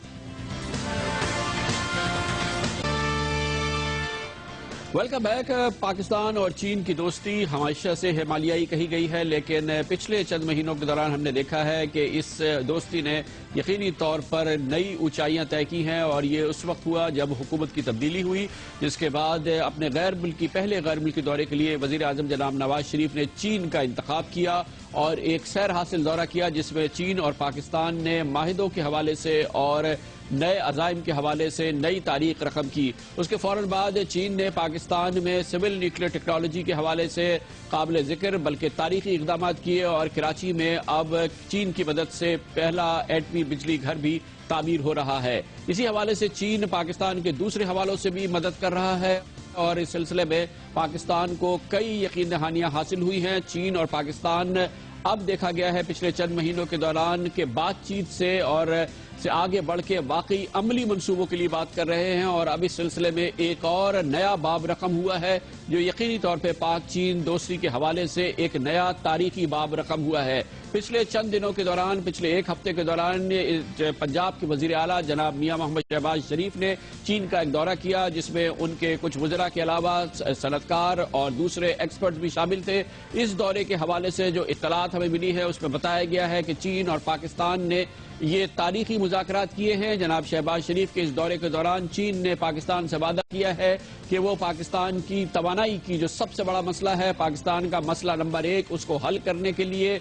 Welcome back. پاکستان اور چین کی دوستی ہمیشہ سے ہمالیائی کہی گئی ہے، لیکن پچھلے چند مہینوں کے دوران ہم نے دیکھا ہے کہ اس دوستی نے یقینی طور پر نئی اونچائیاں طے کی ہیں اور یہ اس وقت ہوا جب حکومت کی تبدیلی ہوئی، جس کے بعد اپنے پہلے غیر ملکی دورے کے لیے وزیر اعظم جناب نواز شریف نے چین کا انتخاب کیا اور ایک سیر حاصل دورہ کیا جس میں چین اور پاکستان نے معاہدوں کے حوالے سے اور نئے عزائم کے حوالے سے نئی تاریخ رقم کی۔ اس کے فوراً بعد چین نے پاکستان میں سول نیوکلیر ٹیکنالوجی کے حوالے سے قابل ذکر بلکہ تاریخی اقدامات کیے اور کراچی میں اب چین کی مدد سے پہلا ایٹمی بجلی گھر بھی تعمیر ہو رہا ہے۔ اسی حوالے سے چین پاکستان کے دوسرے حوالوں سے بھی مدد کر رہا ہے اور اس سلسلے میں پاکستان کو کئی یقین دہانیاں حاصل ہوئی ہیں۔ چین اور پاکستان اب دیکھا گیا ہے پچھلے چند مہینوں کے دوران کہ بات چیت سے اور سے آگے بڑھ کے واقعی عملی منصوبوں کے لیے بات کر رہے ہیں، اور اب اس سلسلے میں ایک اور نیا باب رقم ہوا ہے جو یقینی طور پہ پاک چین دوستی کے حوالے سے ایک نیا تاریخی باب رقم ہوا ہے۔ پچھلے چند دنوں کے دوران، پچھلے ایک ہفتے کے دوران پنجاب کے وزیر اعلیٰ جناب میاں محمد شہباز شریف نے چین کا ایک دورہ کیا، جس میں ان کے کچھ وزراء کے علاوہ صنعتکار اور دوسرے ایکسپرٹس بھی شامل تھے۔ اس دورے کے حوالے سے جو اطلاعات ہمیں ملی ہے اس میں بتایا گیا ہے کہ چین اور پاکستان نے یہ تاریخی مذاکرات کیے ہیں۔ جناب شہباز شریف کے اس دورے کے دوران چین نے پاکستان سے وعدہ کیا ہے کہ وہ پاکستان کی توانائی کی جو سب سے بڑا مسئلہ ہے، پاکستان کا مسئلہ نمبر 1، اس کو حل کرنے کے لیے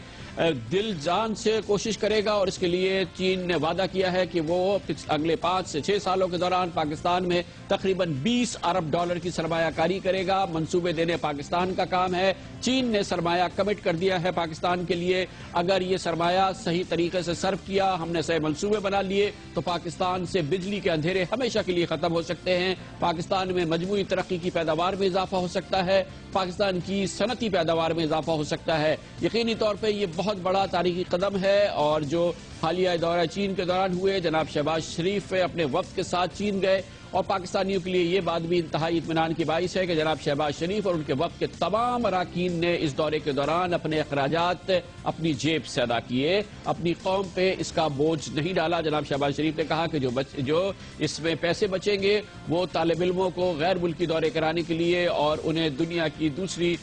دل جان سے کوشش کرے گا، اور اس کے لیے چین نے وعدہ کیا ہے کہ وہ اگلے 5 سے 6 سالوں کے دوران پاکستان میں تقریباً $20 ارب کی سرمایہ کاری کرے گا۔ منصوبے دینے پاکستان کا کام ہے۔ چین نے سرمایہ کمٹ کر دیا ہے پاکستان کے لیے۔ اگر یہ سرمایہ صحیح طریقے سے صرف کیا، ہم نے صحیح منصوبے بنا لیے، تو پاکستان سے بجلی کے اندھیرے ہمیشہ کے لیے ختم ہو سکتے ہیں۔ پاکستان میں مجموعی ترقی کی پیداوار میں اضافہ ہو سکتا ہے، پاکستان کی صنعتی پیداوار میں اضافہ ہو سکتا ہے۔ یقینی طور پہ یہ بہت بڑا تاریخی قدم ہے، اور جو حالیہ دورہ چین کے دوران ہوئے، جناب شہباز شریف اپنے وفد کے ساتھ چین گئے، اور پاکستانیوں کے لیے یہ بات بھی انتہائی اطمینان کی باعث ہے کہ جناب شہباز شریف اور ان کے وفد کے تمام اراکین نے اس دورے کے دوران اپنے اخراجات اپنی جیب سے ادا کیے، اپنی قوم پہ اس کا بوجھ نہیں ڈالا۔ جناب شہباز شریف نے کہا کہ جو اس میں پیسے بچیں گے وہ طالب علموں کو غیر ملکی دورے کرانے کے لیے اور انہیں دنیا کی دوسری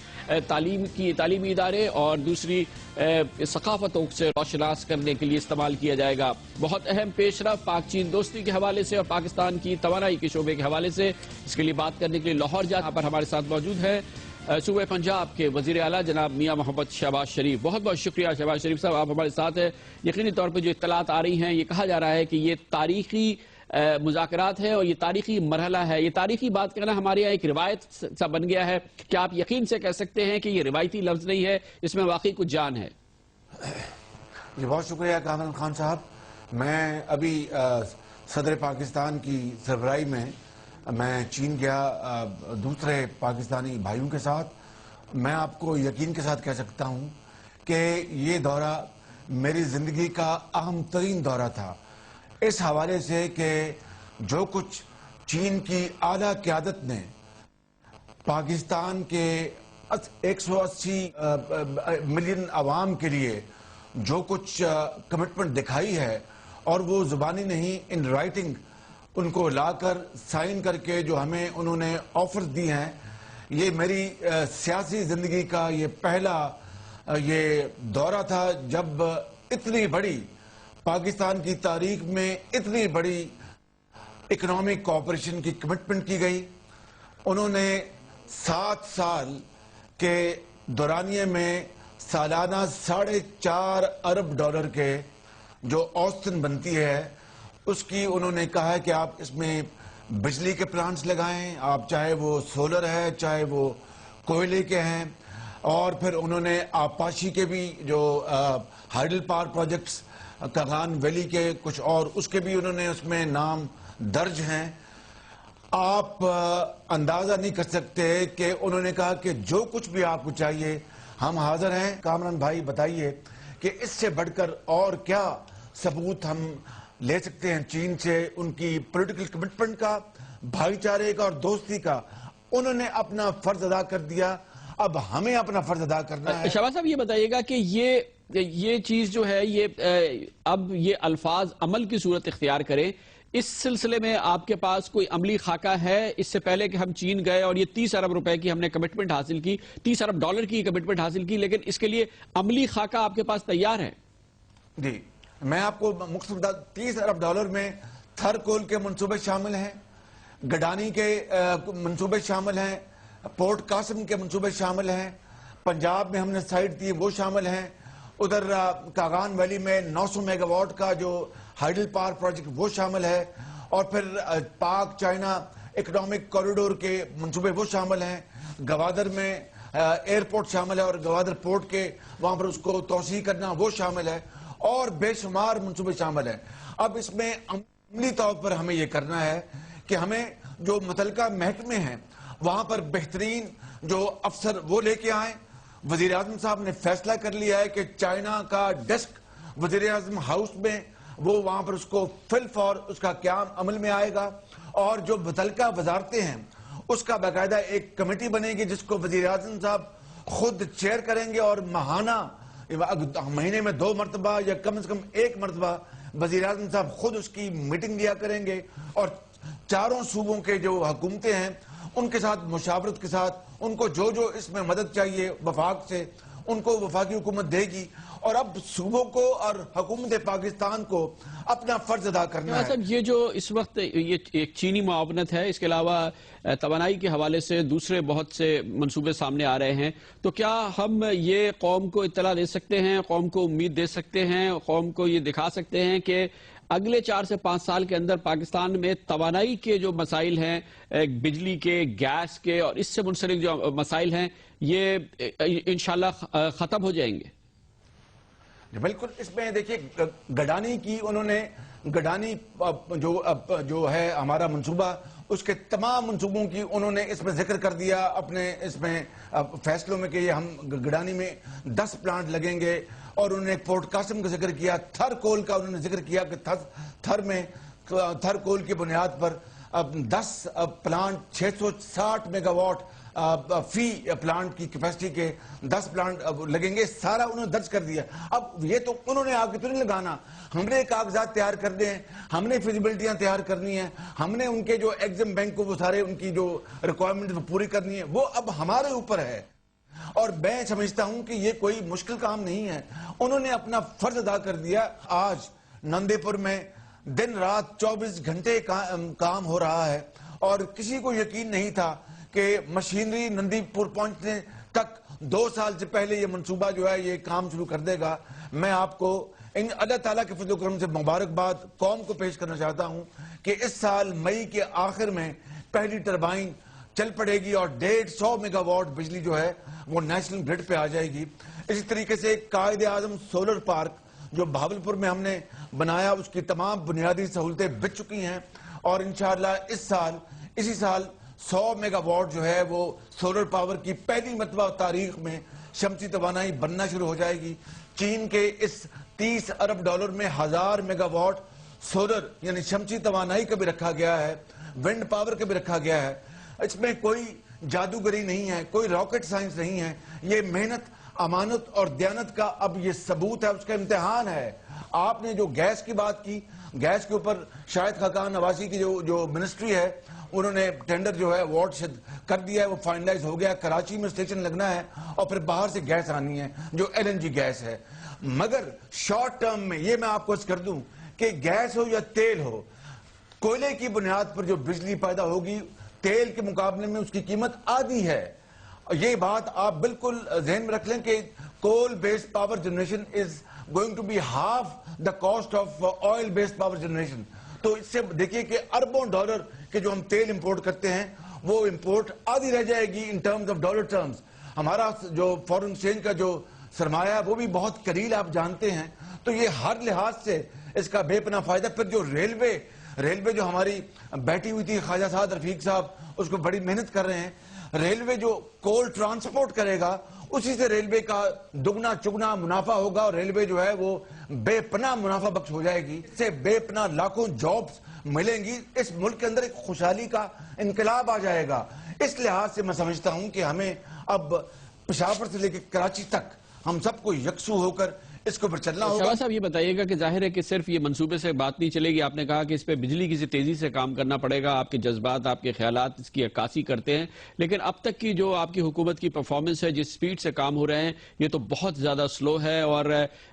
تعلیمی ادارے اور دوسری ثقافتوں سے روشناس کرنے کے لیے استعمال کیا جائے گا۔ بہت اہم پیش رفت پاک چین دوستی کے حوالے سے اور پاکستان کی توانائی کے شعبے کے حوالے سے اس کے لیے بات کرنے کے لیے لاہور جہاں پر ہمارے ساتھ موجود ہے صوبہ پنجاب کے وزیر اعلیٰ جناب میاں محمد شہباز شریف۔ بہت بہت شکریہ شہباز شریف صاحب، آپ ہمارے ساتھ ہیں۔ یقینی طور پہ جو اطلاعات آ رہی ہیں، یہ کہا جا رہا ہے کہ یہ تاریخی مذاکرات ہے اور یہ تاریخی مرحلہ ہے۔ یہ تاریخی بات کرنا ہمارے یہاں ایک روایت سا بن گیا ہے۔ کیا آپ یقین سے کہہ سکتے ہیں کہ یہ روایتی لفظ نہیں ہے، اس میں واقعی کچھ جان ہے؟ جی بہت شکریہ کامران خان صاحب۔ میں ابھی صدر پاکستان کی سربراہی میں چین گیا دوسرے پاکستانی بھائیوں کے ساتھ۔ میں آپ کو یقین کے ساتھ کہہ سکتا ہوں کہ یہ دورہ میری زندگی کا اہم ترین دورہ تھا، اس حوالے سے کہ جو کچھ چین کی اعلیٰ قیادت نے پاکستان کے 180 ملین عوام کے لیے جو کچھ کمٹمنٹ دکھائی ہے، اور وہ زبانی نہیں، ان رائٹنگ ان کو لا کر سائن کر کے جو ہمیں انہوں نے آفر دی ہیں، یہ میری سیاسی زندگی کا یہ پہلا یہ دورہ تھا جب اتنی بڑی پاکستان کی تاریخ میں اتنی بڑی اکنامک کوآپریشن کی کمٹمنٹ کی گئی۔ انہوں نے 7 سال کے دورانیے میں سالانہ $4.5 ارب کے جو اوسطاً بنتی ہے، اس کی انہوں نے کہا ہے کہ آپ اس میں بجلی کے پلانٹس لگائیں، آپ چاہے وہ سولر ہے چاہے وہ کوئلے کے ہیں، اور پھر انہوں نے آبپاشی کے بھی جو hydel power projects Kaghan valley کے کچھ اور اس کے بھی انہوں نے اس میں نام درج ہیں۔ آپ اندازہ نہیں کر سکتے کہ انہوں نے کہا کہ جو کچھ بھی آپ کو چاہیے ہم حاضر ہیں۔ کامران بھائی بتائیے کہ اس سے بڑھ کر اور کیا ثبوت ہم لے سکتے ہیں چین سے، ان کی پولیٹیکل کمٹمنٹ کا، بھائی چارے کا اور دوستی کا۔ انہوں نے اپنا فرض ادا کر دیا، اب ہمیں اپنا فرض ادا کرنا ہے۔ شہباز صاحب یہ بتائیے گا کہ یہ چیز جو ہے یہ اب یہ الفاظ عمل کی صورت اختیار کریں، اس سلسلے میں آپ کے پاس کوئی عملی خاکہ ہے؟ اس سے پہلے کہ ہم چین گئے اور یہ $30 ارب کی ہم نے کمٹمنٹ حاصل کی، $30 ارب کی کمٹمنٹ حاصل کی، لیکن اس کے لیے عملی خاکہ آپ کے پاس تیار ہے؟ جی میں آپ کو مختصر بتا، $30 ارب میں تھر کول کے منصوبے شامل ہیں، گڈانی کے منصوبے شامل ہیں، پورٹ قاسم کے منصوبے شامل ہیں، پنجاب میں ہم نے سائٹ دی وہ شامل ہیں، ادھر کاغان ویلی میں 900 میگا واٹ کا جو ہائیڈل پاور پروجیکٹ وہ شامل ہے، اور پھر پاک چائنا اکنامک کوریڈور کے منصوبے وہ شامل ہیں، گوادر میں ایئرپورٹ شامل ہے اور گوادر پورٹ کے وہاں پر اس کو توسیع کرنا وہ شامل ہے، اور بے شمار منصوبے شامل ہیں. اب اس میں عملی طور پر ہمیں یہ کرنا ہے کہ ہمیں جو متعلقہ محکمے ہیں وہاں پر بہترین جو افسر وہ لے کے آئیں. وزیر اعظم صاحب نے فیصلہ کر لیا ہے کہ چائنا کا ڈیسک وزیر اعظم ہاؤس میں وہ وہاں پر اس کو فل فور اس کا قیام عمل میں آئے گا, اور جو متعلقہ وزارتیں ہیں اس کا باقاعدہ ایک کمیٹی بنے گی جس کو وزیر اعظم صاحب خود چیئر کریں گے, اور مہینے میں 2 مرتبہ یا کم از کم 1 مرتبہ وزیر اعظم صاحب خود اس کی میٹنگ لیا کریں گے, اور چاروں صوبوں کے جو حکومتیں ہیں ان کے ساتھ مشاورت کے ساتھ ان کو جو جو اس میں مدد چاہیے وفاق سے ان کو وفاقی حکومت دے گی. اور اب صوبوں کو اور حکومت پاکستان کو اپنا فرض ادا کرنا ہے. یہ جو اس وقت یہ ایک چینی معاونت ہے, اس کے علاوہ توانائی کے حوالے سے دوسرے بہت سے منصوبے سامنے آ رہے ہیں, تو کیا ہم یہ قوم کو اطلاع دے سکتے ہیں, قوم کو امید دے سکتے ہیں, قوم کو یہ دکھا سکتے ہیں کہ اگلے 4 سے 5 سال کے اندر پاکستان میں توانائی کے جو مسائل ہیں, بجلی کے, گیس کے اور اس سے منسلک جو مسائل ہیں, یہ انشاءاللہ ختم ہو جائیں گے؟ بالکل. اس میں دیکھیے گڈانی کی انہوں نے گڈانی جو ہے ہمارا منصوبہ, اس کے تمام منصوبوں کی انہوں نے اس میں ذکر کر دیا اپنے اس میں فیصلوں میں کہ یہ ہم گڈانی میں 10 پلانٹ لگیں گے, اور انہوں نے پورٹ قاسم کا ذکر کیا, تھر کول کا انہوں نے ذکر کیا کہ تھر کول کی بنیاد پر 10 پلانٹ 660 میگا واٹ فی پلانٹ کی کیپیسٹی کے 10 پلانٹ لگیں گے, سارا انہوں نے درج کر دیا. اب یہ تو انہوں نے آگے تو نہیں لگانا, ہم نے کاغذات تیار کرنے ہیں, ہم نے فیزیبلٹیاں تیار کرنی ہیں, ہم نے ان کے جو ایگزم بینک کو وہ سارے ان کی جو ریکوائرمنٹ پوری کرنی ہے, وہ اب ہمارے اوپر ہے. اور میں سمجھتا ہوں کہ یہ کوئی مشکل کام نہیں ہے, انہوں نے اپنا فرض ادا کر دیا. آج نندی پور میں دن رات 24 گھنٹے کام ہو رہا ہے, اور کسی کو یقین نہیں تھا کہ مشینری نندی پور پہنچنے تک 2 سال سے پہلے یہ منصوبہ جو ہے یہ کام شروع کر دے گا. میں آپ کو اللہ تعالیٰ کے فضل و کرم سے مبارکباد قوم کو پیش کرنا چاہتا ہوں کہ اس سال مئی کے آخر میں پہلی ٹربائن چل پڑے گی, اور 150 میگا واٹ بجلی جو ہے وہ نیشنل گرڈ پہ آ جائے گی. اسی طریقے سے قائد اعظم سولر پارک جو بہاولپور میں ہم نے بنایا, اس کی تمام بنیادی سہولتیں بچ چکی ہیں, اور انشاءاللہ اسی سال 100 میگا واٹ جو ہے وہ سولر پاور کی پہلی مرتبہ تاریخ میں شمسی توانائی بننا شروع ہو جائے گی. چین کے اس $30 ارب میں 1000 میگا واٹ سولر یعنی شمسی توانائی کا بھی رکھا گیا ہے, ونڈ پاور کا بھی رکھا گیا ہے. اس میں کوئی جادوگری نہیں ہے, کوئی راکٹ سائنس نہیں ہے, یہ محنت, امانت اور دیانت کا اب یہ ثبوت ہے, اس کا امتحان ہے. آپ نے جو گیس کی بات کی, گیس کے اوپر شاہد خاقان نواسی کی جو منسٹری ہے انہوں نے ٹینڈر جو ہے اوارڈ کر دیا ہے, وہ فائنلائز ہو گیا. کراچی میں اسٹیشن لگنا ہے اور پھر باہر سے گیس آنی ہے جو LNG گیس ہے. مگر شارٹ ٹرم میں یہ میں آپ کو کر دوں کہ گیس ہو یا تیل ہو, کوئلے کی بنیاد پر جو بجلی پیدا ہوگی تیل کے مقابلے میں اس کی قیمت آدھی ہے. یہ بات آپ بالکل ذہن میں رکھ لیں کہ coal based power generation is going to be half the cost of oil based power generation. تو اس سے دیکھیے کہ اربوں ڈالر کے جو ہم تیل امپورٹ کرتے ہیں وہ امپورٹ آدھی رہ جائے گی in terms of dollar terms. ہمارا جو فورن ایکسچینج کا جو سرمایہ ہے وہ بھی بہت قلیل آپ جانتے ہیں. تو یہ ہر لحاظ سے اس کا بے پناہ فائدہ. پھر جو ریلوے جو ہماری بیٹھی ہوئی تھی خواجہ سعد رفیق صاحب اس کو بڑی محنت کر رہے ہیں. ریلوے جو کول ٹرانسپورٹ کرے گا اسی سے ریلوے کا دگنا چگنا منافع ہوگا, اور ریلوے جو ہے وہ بے پناہ منافع بخش ہو جائے گی. اس سے بے پناہ لاکھوں جابز ملیں گی. اس ملک کے اندر ایک خوشحالی کا انقلاب آ جائے گا. اس لحاظ سے میں سمجھتا ہوں کہ ہمیں اب پشاور سے لے کے کراچی تک ہم سب کو یکسو ہو کر اس کو پر چلنا ہوگا. شاہ صاحب یہ بتائیے گا کہ ظاہر ہے کہ صرف یہ منصوبے سے بات نہیں چلے گی, آپ نے کہا کہ اس پہ بجلی کی تیزی سے کام کرنا پڑے گا, آپ کے جذبات, آپ کے خیالات اس کی عکاسی کرتے ہیں, لیکن اب تک کی جو آپ کی حکومت کی پرفارمنس ہے, جس سپیڈ سے کام ہو رہے ہیں, یہ تو بہت زیادہ سلو ہے, اور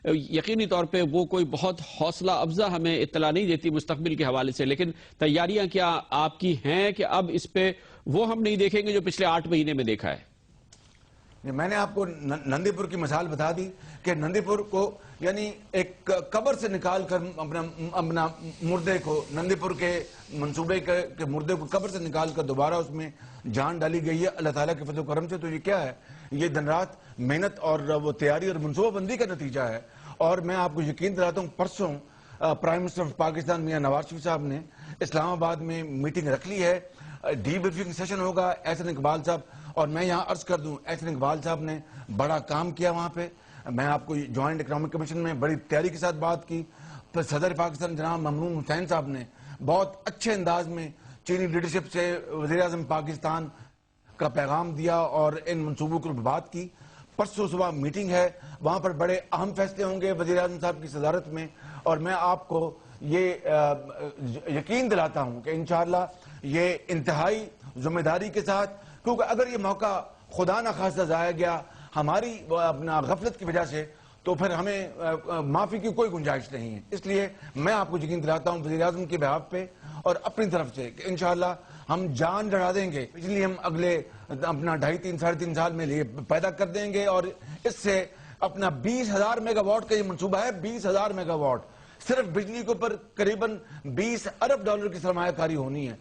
یقینی طور پہ وہ کوئی بہت حوصلہ افزا ہمیں اطلاع نہیں دیتی مستقبل کے حوالے سے. لیکن تیاریاں کیا آپ کی ہیں کہ اب اس پہ وہ ہم نہیں دیکھیں گے جو پچھلے 8 مہینے میں دیکھا ہے؟ میں نے آپ کو نندی پور کی مثال بتا دی کہ نندی پور کو یعنی ایک قبر سے نکال کر اپنا مردے کو, نندی پور کے منصوبے کے مردے کو قبر سے نکال کر دوبارہ اس میں جان ڈالی گئی ہے اللہ تعالیٰ کے فضل و کرم سے. تو یہ کیا ہے؟ یہ دن رات محنت اور وہ تیاری اور منصوبہ بندی کا نتیجہ ہے. اور میں آپ کو یقین دلاتا ہوں پرسوں prime minister of Pakistan Mian Nawaz Sharif صاحب نے اسلام آباد میں میٹنگ رکھ لی ہے. ڈی بریفنگ سیشن ہوگا. احسن اقبال صاحب, اور میں یہاں عرض کر دوں احسن اقبال صاحب نے بڑا کام کیا وہاں پہ. میں آپ کو جوائنٹ اکنامک کمیشن میں بڑی تیاری کے ساتھ بات کی. پھر صدر پاکستان جناب ممنون حسین صاحب نے بہت اچھے انداز میں چینی لیڈرشپ سے وزیر اعظم پاکستان کا پیغام دیا اور ان منصوبوں پر بات کی. پرسوں صبح میٹنگ ہے, وہاں پر بڑے اہم فیصلے ہوں گے وزیر اعظم صاحب کی صدارت میں, اور میں آپ کو یہ یقین دلاتا ہوں کہ انشاءاللہ یہ انتہائی ذمہ داری کے ساتھ, کیونکہ اگر یہ موقع خدا نہ خواستہ ضائع گیا ہماری اپنا غفلت کی وجہ سے تو پھر ہمیں معافی کی کوئی گنجائش نہیں ہے. اس لیے میں آپ کو یقین دلاتا ہوں وزیر اعظم کے بہاف پہ اور اپنی طرف سے کہ انشاءاللہ ہم جان لڑا دیں گے. اس لیے ہم اگلے اپنا 2.5 ساڑھے 3 سال میں لیے پیدا کر دیں گے, اور اس سے اپنا 20,000 میگا واٹ کا یہ منصوبہ ہے. 20,000 میگا واٹ صرف بجلی کے اوپر قریباً $20 ارب کی سرمایہ کاری ہونی ہے.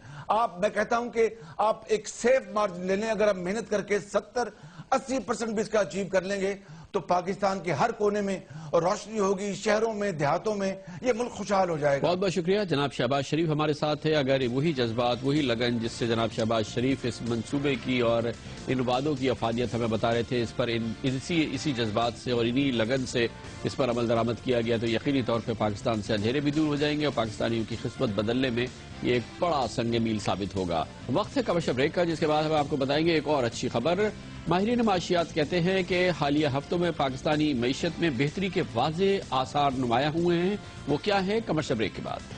میں کہتا ہوں کہ آپ ایک سیف مارجن لے لیں. اگر آپ محنت کر کے 70-80% بھی اس کا اچیو کر لیں گے تو پاکستان کے ہر کونے میں روشنی ہوگی, شہروں میں, دیہاتوں میں, یہ ملک خوشحال ہو جائے گا. بہت بہت شکریہ. جناب شہباز شریف ہمارے ساتھ ہے. اگر وہی جذبات, وہی لگن جس سے جناب شہباز شریف اس منصوبے کی اور ان وعدوں کی افادیت ہمیں بتا رہے تھے, اس پر اسی جذبات سے اور انہی لگن سے اس پر عمل درآمد کیا گیا تو یقینی طور پہ پاکستان سے اندھیرے بھی دور ہو جائیں گے اور پاکستانیوں کی قسمت بدلنے میں یہ ایک بڑا سنگ میل ثابت ہوگا. وقت ہے کمرشل بریک کا, جس کے بعد ہم آپ کو بتائیں گے ایک اور اچھی خبر. ماہرین معاشیات کہتے ہیں کہ حالیہ ہفتوں میں پاکستانی معیشت میں بہتری کے واضح آثار نمایاں ہوئے ہیں. وہ کیا ہے؟ کمرشل بریک کے بعد.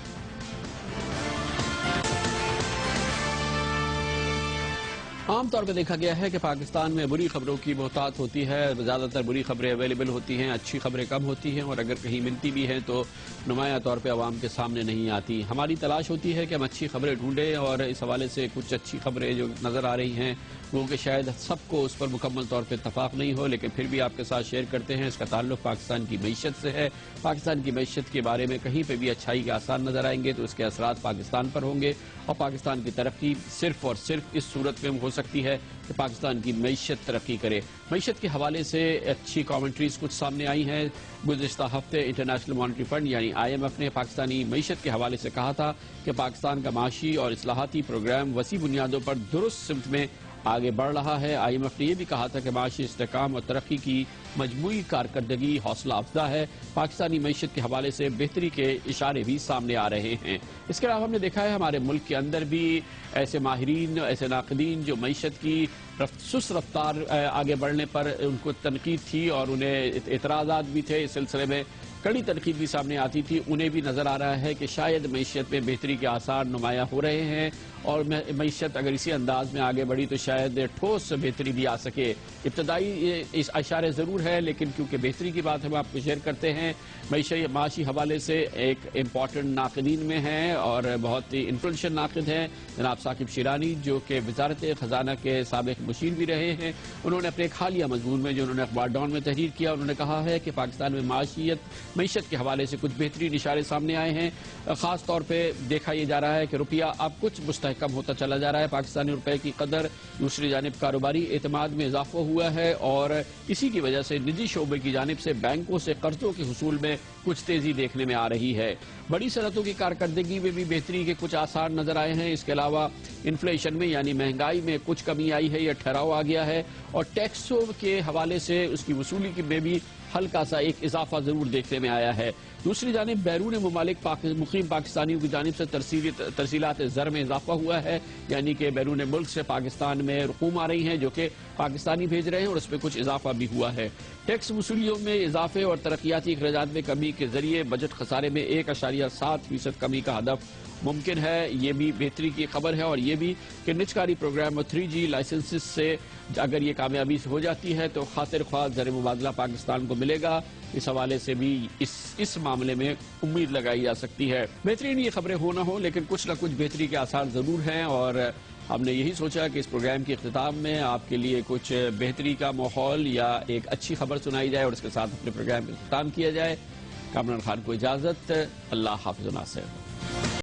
عام طور پہ دیکھا گیا ہے کہ پاکستان میں بری خبروں کی محتاط ہوتی ہے. زیادہ تر بری خبریں اویلیبل ہوتی ہیں, اچھی خبریں کم ہوتی ہیں, اور اگر کہیں ملتی بھی ہیں تو نمایاں طور پہ عوام کے سامنے نہیں آتی. ہماری تلاش ہوتی ہے کہ ہم اچھی خبریں ڈھونڈیں, اور اس حوالے سے کچھ اچھی خبریں جو نظر آ رہی ہیں وہ کہ شاید سب کو اس پر مکمل طور پہ اتفاق نہیں ہو, لیکن پھر بھی آپ کے ساتھ شیئر کرتے ہیں. اس کا تعلق پاکستان کی معیشت سے ہے. پاکستان کی معیشت کے بارے میں کہیں پہ بھی اچھائی کے آثار نظر آئیں گے تو اس کے اثرات پاکستان پر ہوں گے, اور پاکستان کی ترقی صرف اور صرف اس صورت میں ہو سکتی ہے کہ پاکستان کی معیشت ترقی کرے. معیشت کے حوالے سے اچھی کامنٹریز کچھ سامنے آئی ہیں. گزشتہ ہفتے انٹرنیشنل مانیٹری فنڈ یعنی IMF نے پاکستانی معیشت کے حوالے سے کہا تھا کہ پاکستان کا معاشی اور اصلاحاتی پروگرام وسیع بنیادوں پر درست سمت میں آگے بڑھ رہا ہے. IMF نے یہ بھی کہا تھا کہ معاشی استحکام اور ترقی کی مجموعی کارکردگی حوصلہ افزا ہے. پاکستانی معیشت کے حوالے سے بہتری کے اشارے بھی سامنے آ رہے ہیں. اس کے علاوہ ہم نے دیکھا ہے ہمارے ملک کے اندر بھی ایسے ماہرین, ایسے ناقدین جو معیشت کی سست رفتار آگے بڑھنے پر ان کو تنقید تھی اور انہیں اعتراضات بھی تھے, اس سلسلے میں کڑی تنقید بھی سامنے آتی تھی, انہیں بھی نظر آ رہا ہے کہ شاید معیشت میں بہتری کے آثار نمایاں ہو رہے ہیں, اور معیشت اگر اسی انداز میں آگے بڑھی تو شاید ٹھوس بہتری بھی آ سکے. ابتدائی اشارے ضرور ہے, لیکن کیونکہ بہتری کی بات ہم آپ کو شیئر کرتے ہیں, معاشی حوالے سے ایک امپورٹنٹ ناقدین میں ہیں اور بہت ہی انفلوئنشل ناقد ہیں جناب ثاقب شیرانی, جو کہ وزارت خزانہ کے سابق مشیر بھی رہے ہیں. انہوں نے اپنے ایک حالیہ مضمون میں جو انہوں نے اخبار ڈان میں تحریر کیا, انہوں نے کہا ہے کہ پاکستان میں معیشت کے حوالے سے کچھ بہترین اشارے سامنے آئے ہیں. خاص طور پہ دیکھا یہ جا رہا ہے کہ روپیہ اب کچھ مستحکم ہوتا چلا جا رہا ہے. پاکستانی روپے کی قدر, دوسری جانب کاروباری اعتماد میں اضافہ ہوا ہے, اور اسی کی وجہ سے نجی شعبے کی جانب سے بینکوں سے قرضوں کے حصول میں کچھ تیزی دیکھنے میں آ رہی ہے. بڑی صنعتوں کی کارکردگی میں بھی بہتری کے کچھ آثار نظر آئے ہیں. اس کے علاوہ انفلیشن میں یعنی مہنگائی میں کچھ کمی آئی ہے یا ٹھہراؤ آ گیا ہے, اور ٹیکسوں کے حوالے سے اس کی وصولی میں بھی ہلکا سا ایک اضافہ ضرور دیکھنے میں آیا ہے. دوسری جانب بیرون ممالک مقیم پاکستانیوں کی جانب سے ترسیلات زر میں اضافہ ہوا ہے, یعنی کہ بیرون ملک سے پاکستان میں رقوم آ رہی ہیں جو کہ پاکستانی بھیج رہے ہیں, اور اس میں کچھ اضافہ بھی ہوا ہے. ٹیکس وصولیوں میں اضافے اور ترقیاتی اخراجات میں کمی کے ذریعے بجٹ خسارے میں 1.7% کمی کا ہدف ممکن ہے. یہ بھی بہتری کی خبر ہے, اور یہ بھی کہ نجکاری پروگرام اور 3G لائسنسز سے اگر یہ کامیابی ہو جاتی ہے تو خاطر خواہ زر مبادلہ پاکستان کو ملے گا. اس حوالے سے بھی اس معاملے میں امید لگائی جا سکتی ہے. بہترین یہ خبریں ہو نہ ہو, لیکن کچھ نہ کچھ بہتری کے آثار ضرور ہیں, اور ہم نے یہی سوچا کہ اس پروگرام کے اختتام میں آپ کے لیے کچھ بہتری کا ماحول یا ایک اچھی خبر سنائی جائے اور اس کے ساتھ اپنے پروگرام کا اختتام کیا جائے. کامران خان کو اجازت. اللہ حافظ و ناصر.